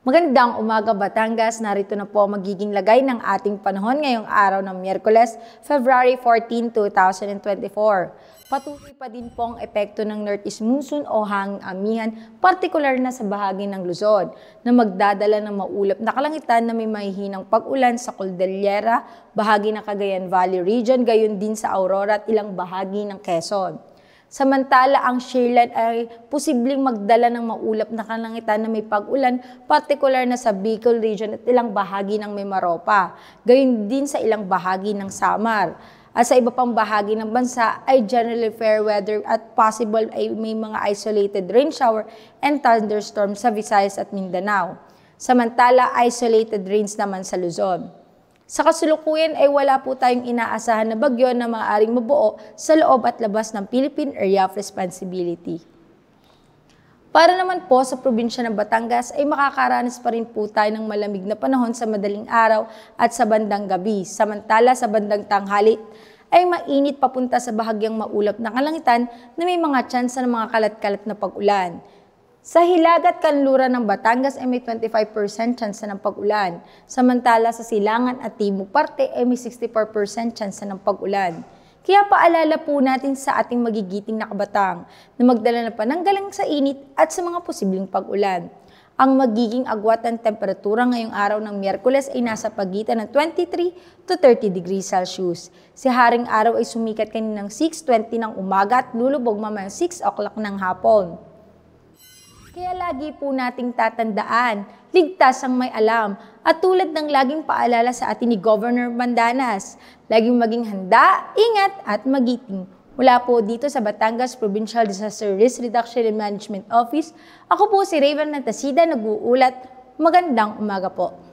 Magandang umaga Batangas, narito na po magiging lagay ng ating panahon ngayong araw ng Miyerkules, February 14, 2024. Patuloy pa din po ang epekto ng northeast monsoon o hanging amihan, partikular na sa bahagi ng Luzon, na magdadala ng maulap na kalangitan na may mahihinang pag-ulan sa Cordillera, bahagi ng Cagayan Valley region, gayon din sa Aurora at ilang bahagi ng Quezon. Samantala, ang shearland ay posibleng magdala ng maulap na kalangitan na may pag-ulan, partikular na sa Bicol region at ilang bahagi ng Mimaropa, gayon din sa ilang bahagi ng Samar. At sa iba pang bahagi ng bansa ay generally fair weather at possible ay may mga isolated rain shower and thunderstorm sa Visayas at Mindanao. Samantala, isolated rains naman sa Luzon. Sa kasalukuyan ay wala po tayong inaasahan na bagyo na maaaring mabuo sa loob at labas ng Philippine Area of Responsibility. Para naman po sa probinsya ng Batangas ay makakaranas pa rin po tayo ng malamig na panahon sa madaling araw at sa bandang gabi. Samantala sa bandang tanghali ay mainit papunta sa bahagyang maulap na kalangitan na may mga tsansa ng mga kalat-kalat na pag-ulan. Sa hilagat kanluran ng Batangas ay may 25% tsansa ng pag-ulan. Samantala sa silangan at timog parte ay may 64% tsansa ng pag-ulan. Kaya paalala po natin sa ating magigiting na kabatang na magdala na pananggalang sa init at sa mga posibleng pag-ulan. Ang magiging agwat ng temperatura ngayong araw ng Miyerkules ay nasa pagitan ng 23 to 30 degrees Celsius. Si Haring Araw ay sumikat kaninang 6:20 ng umaga at lulubog mamayang 6 o'clock ng hapon. Kaya lagi po nating tatandaan, ligtas ang may alam. At tulad ng laging paalala sa atin ni Governor Mandanas, laging maging handa, ingat at magiting. Mula po dito sa Batangas Provincial Disaster Risk Reduction and Management Office, ako po si Raven Natasida, nag-uulat. Magandang umaga po.